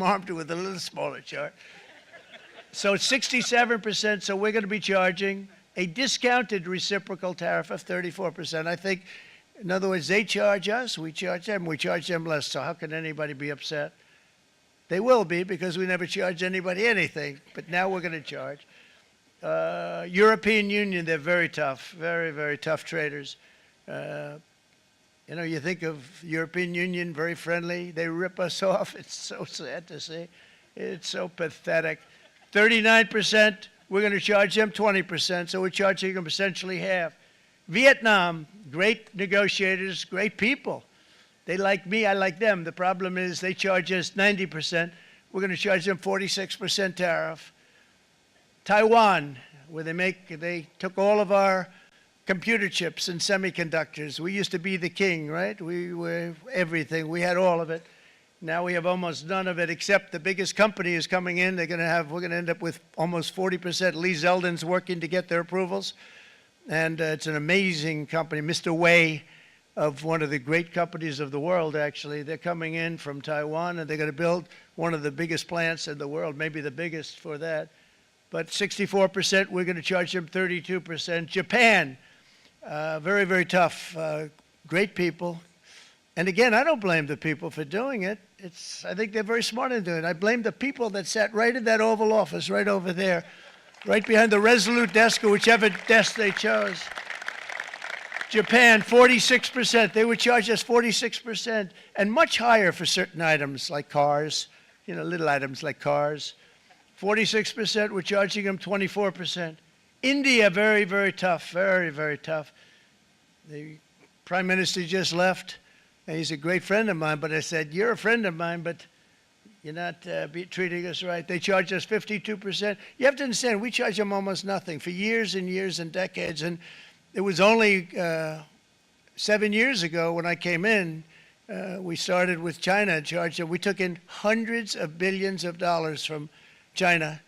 armed with a little smaller chart. So 67%, so we're going to be charging a discounted reciprocal tariff of 34%. I think, in other words, they charge us, we charge them less. So how can anybody be upset? They will be, because we never charge anybody anything, but now we're going to charge. European Union, they're very tough, very, very tough traders. You know, you think of European Union, very friendly. They rip us off. It's so sad to see. It's so pathetic. 39%, we're going to charge them 20%, so we're charging them essentially half. Vietnam, great negotiators, great people. They like me, I like them. The problem is they charge us 90%. We're going to charge them 46% tariff. Taiwan, where they took all of our computer chips and semiconductors. We used to be the king, right? We were everything. We had all of it. Now we have almost none of it, except the biggest company is coming in. We're going to end up with almost 40%. Lee Zeldin's working to get their approvals. And it's an amazing company. Mr. Wei, of one of the great companies of the world, actually. They're coming in from Taiwan, and they're going to build one of the biggest plants in the world, maybe the biggest for that. But 64%, we're going to charge them 32%. Japan, very, very tough, great people. And again, I don't blame the people for doing it. I think they're very smart in doing it. I blame the people that sat right in that Oval Office, right over there, right behind the Resolute desk or whichever desk they chose. Japan, 46%. They would charge us 46%, and much higher for certain items like cars, you know, little items like cars. 46%, we're charging them 24%. India, very, very tough, very, very tough. The Prime Minister just left, and he's a great friend of mine, but I said, you're a friend of mine, but you're not treating us right. They charge us 52%. You have to understand, we charge them almost nothing for years and years and decades, and it was only 7 years ago when I came in, we started with China and charged them. We took in hundreds of billions of dollars from China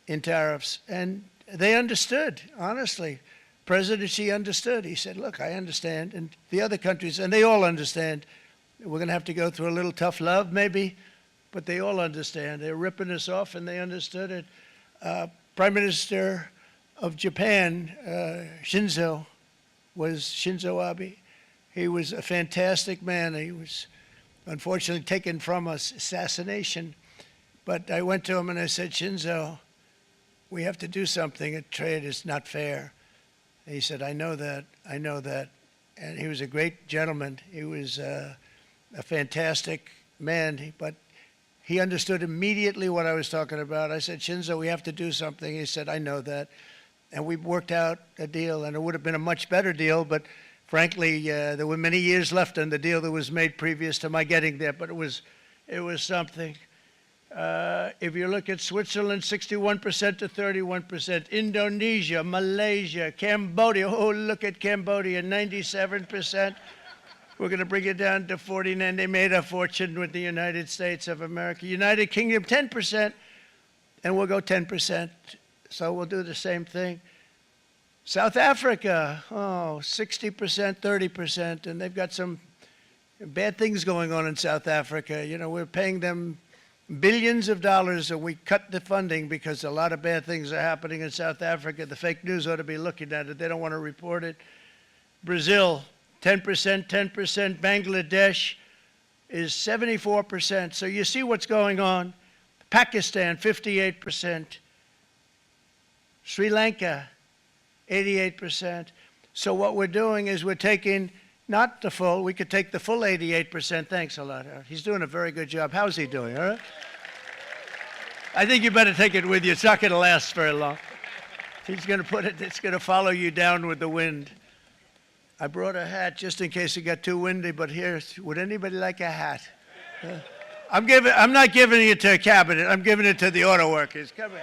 in tariffs, and they understood, honestly. President Xi understood. He said, look, I understand, and the other countries, and they all understand. We're going to have to go through a little tough love, maybe, but they all understand. They're ripping us off, and they understood it. Prime Minister of Japan, Shinzo Abe. He was a fantastic man. He was unfortunately taken from us, assassination. But I went to him and I said, Shinzo, we have to do something. A trade is not fair. And he said, I know that, I know that. And he was a great gentleman. He was a fantastic man, but he understood immediately what I was talking about. I said, Shinzo, we have to do something. He said, I know that. And we worked out a deal, and it would have been a much better deal, but frankly, there were many years left in the deal that was made previous to my getting there, but it was something. If you look at Switzerland, 61% to 31%, Indonesia, Malaysia, Cambodia, oh, look at Cambodia, 97%. We're going to bring it down to 49. They made a fortune with the United States of America. United Kingdom, 10%, and we'll go 10%. So we'll do the same thing. South Africa, 60%, 30%, and they've got some bad things going on in South Africa. You know, we're paying them billions of dollars, and we cut the funding because a lot of bad things are happening in South Africa. The fake news ought to be looking at it. They don't want to report it. Brazil, 10%, 10%. Bangladesh is 74%. So you see what's going on. Pakistan, 58%. Sri Lanka, 88%. So what we're doing is we're taking not the full, we could take the full 88%. Thanks a lot, Howard. He's doing a very good job. How's he doing, all right? I think you better take it with you. It's not going to last very long. He's going to put it, it's going to follow you down with the wind. I brought a hat just in case it got too windy, but here, would anybody like a hat? I'm not giving it to a cabinet. I'm giving it to the auto workers. Come here.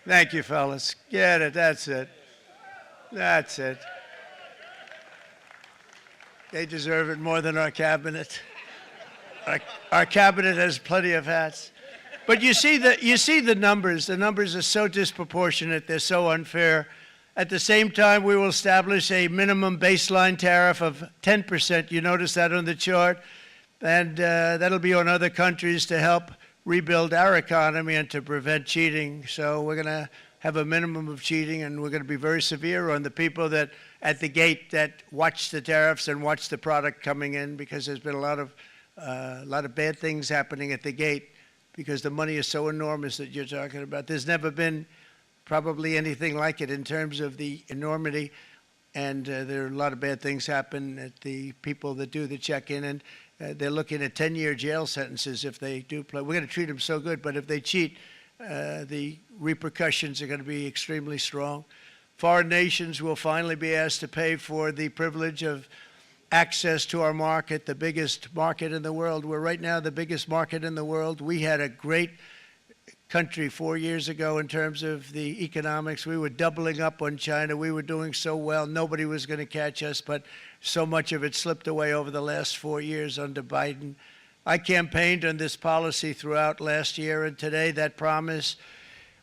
Thank you, fellas. Get it. That's it. That's it. They deserve it more than our cabinet. Our cabinet has plenty of hats. But you see the numbers. The numbers are so disproportionate. They're so unfair. At the same time, we will establish a minimum baseline tariff of 10%. You notice that on the chart. And that'll be on other countries to help rebuild our economy and to prevent cheating. So we're going to have a minimum of cheating, and we're going to be very severe on the people that at the gate that watch the tariffs and watch the product coming in, because there's been a lot of bad things happening at the gate because the money is so enormous that you're talking about. There's never been probably anything like it in terms of the enormity, and there are a lot of bad things happen at the people that do the check-in, and they're looking at 10-year jail sentences if they do play. We're going to treat them so good, but if they cheat, the repercussions are going to be extremely strong. Foreign nations will finally be asked to pay for the privilege of access to our market, the biggest market in the world. We're right now the biggest market in the world. We had a great country 4 years ago in terms of the economics. We were doubling up on China. We were doing so well. Nobody was going to catch us, but so much of it slipped away over the last 4 years under Biden. I campaigned on this policy throughout last year, and today that promise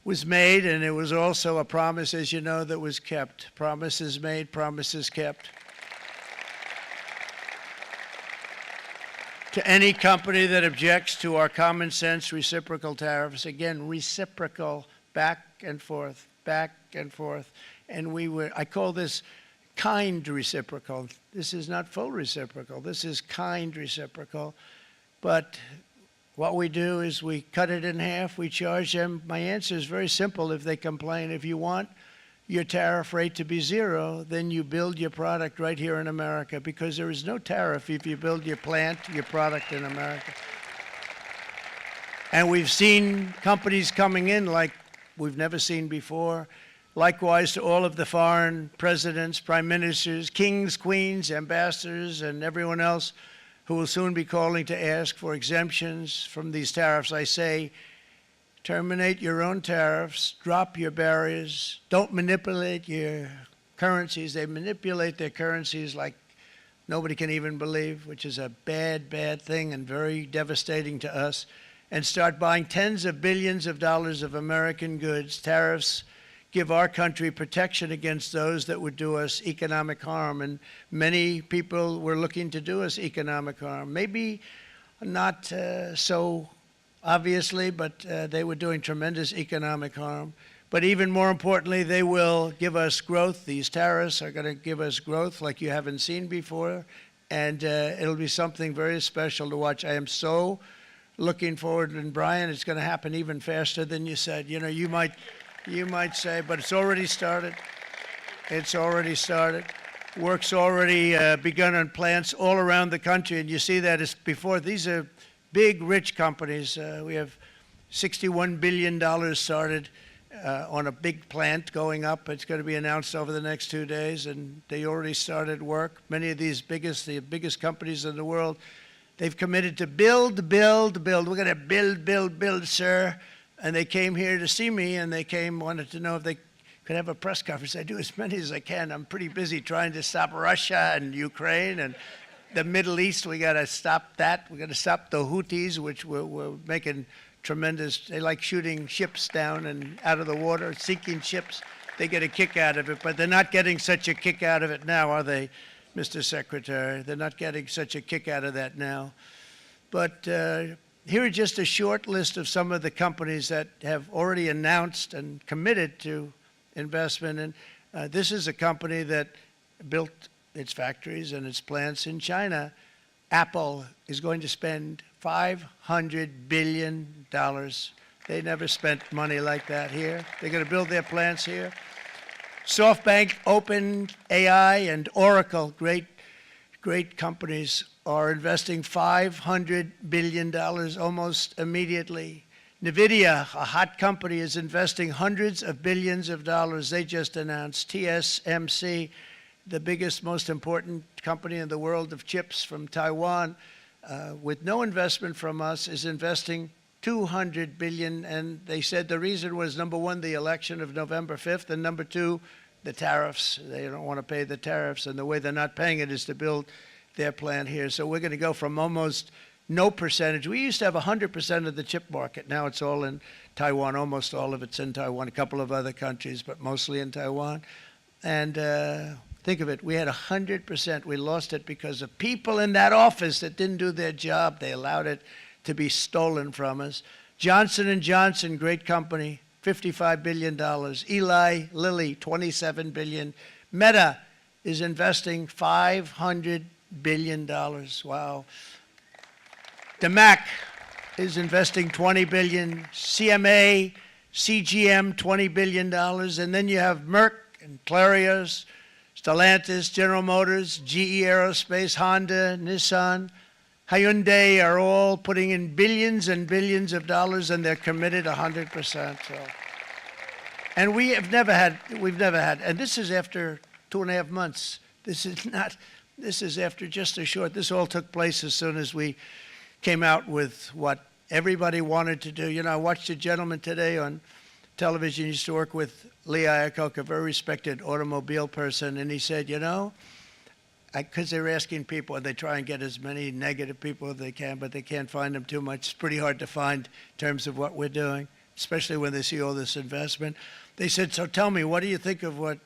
was made, and it was also a promise, as you know, that was kept. Promises made, promises kept. To any company that objects to our common sense reciprocal tariffs, again, reciprocal, back and forth, back and forth. And I call this kind reciprocal. This is not full reciprocal. This is kind reciprocal. But what we do is we cut it in half. We charge them. My answer is very simple if they complain. If you want your tariff rate to be zero, then you build your product right here in America, because there is no tariff if you build your plant, your product in America. And we've seen companies coming in like we've never seen before. Likewise to all of the foreign presidents, prime ministers, kings, queens, ambassadors, and everyone else who will soon be calling to ask for exemptions from these tariffs. I say, terminate your own tariffs, drop your barriers, don't manipulate your currencies. They manipulate their currencies like nobody can even believe, which is a bad, bad thing and very devastating to us. And start buying tens of billions of dollars of American goods. Tariffs give our country protection against those that would do us economic harm. And many people were looking to do us economic harm. Maybe not so obviously, but they were doing tremendous economic harm. But even more importantly, they will give us growth. These tariffs are going to give us growth like you haven't seen before, and it'll be something very special to watch. I am so looking forward, and Brian, it's going to happen even faster than you said. You know, you might say, but it's already started. It's already started. Work's already begun on plants all around the country, and you see that as before. These are big, rich companies. We have $61 billion started on a big plant going up. It's going to be announced over the next 2 days, and they already started work. Many of these the biggest companies in the world, they've committed to build, build, build. We're going to build, build, build, sir. And they came here to see me, and wanted to know if they could have a press conference. I do as many as I can. I'm pretty busy trying to stop Russia and Ukraine and the Middle East. We got to stop that. We got to stop the Houthis, which we're making tremendous. They like shooting ships down and out of the water, sinking ships. They get a kick out of it, but they're not getting such a kick out of it now, are they, Mr. Secretary? They're not getting such a kick out of that now. But here are just a short list of some of the companies that have already announced and committed to investment. And this is a company that built its factories and its plants in China. Apple is going to spend $500 billion. They never spent money like that here. They're going to build their plants here. SoftBank, OpenAI, and Oracle, great companies, are investing $500 billion almost immediately. NVIDIA, a hot company, is investing hundreds of billions of dollars. They just announced. TSMC, the biggest, most important company in the world of chips from Taiwan, with no investment from us, is investing $200 billion. And they said the reason was, number one, the election of November 5th, and number two, the tariffs. They don't want to pay the tariffs, and the way they're not paying it is to build their plant here. So we're going to go from almost no percentage. We used to have 100% of the chip market. Now it's all in Taiwan. Almost all of it's in Taiwan. A couple of other countries, but mostly in Taiwan. And think of it, we had 100%. We lost it because of people in that office that didn't do their job. They allowed it to be stolen from us. Johnson & Johnson, great company, $55 billion. Eli Lilly, $27 billion. Meta is investing $500 billion. Wow. DeMac is investing $20 billion. CMA, CGM, $20 billion. And then you have Merck and Clarios, Stellantis, General Motors, GE Aerospace, Honda, Nissan, Hyundai are all putting in billions and billions of dollars, and they're committed 100%. So. And we've never had, and this is after 2.5 months. This is after just a short, this all took place as soon as we came out with what everybody wanted to do. You know, I watched a gentleman today on television, used to work with Lee Iacocca, a very respected automobile person, and he said, you know, because they're asking people, and they try and get as many negative people as they can, but they can't find them too much. It's pretty hard to find in terms of what we're doing, especially when they see all this investment. They said, so tell me, what do you think of what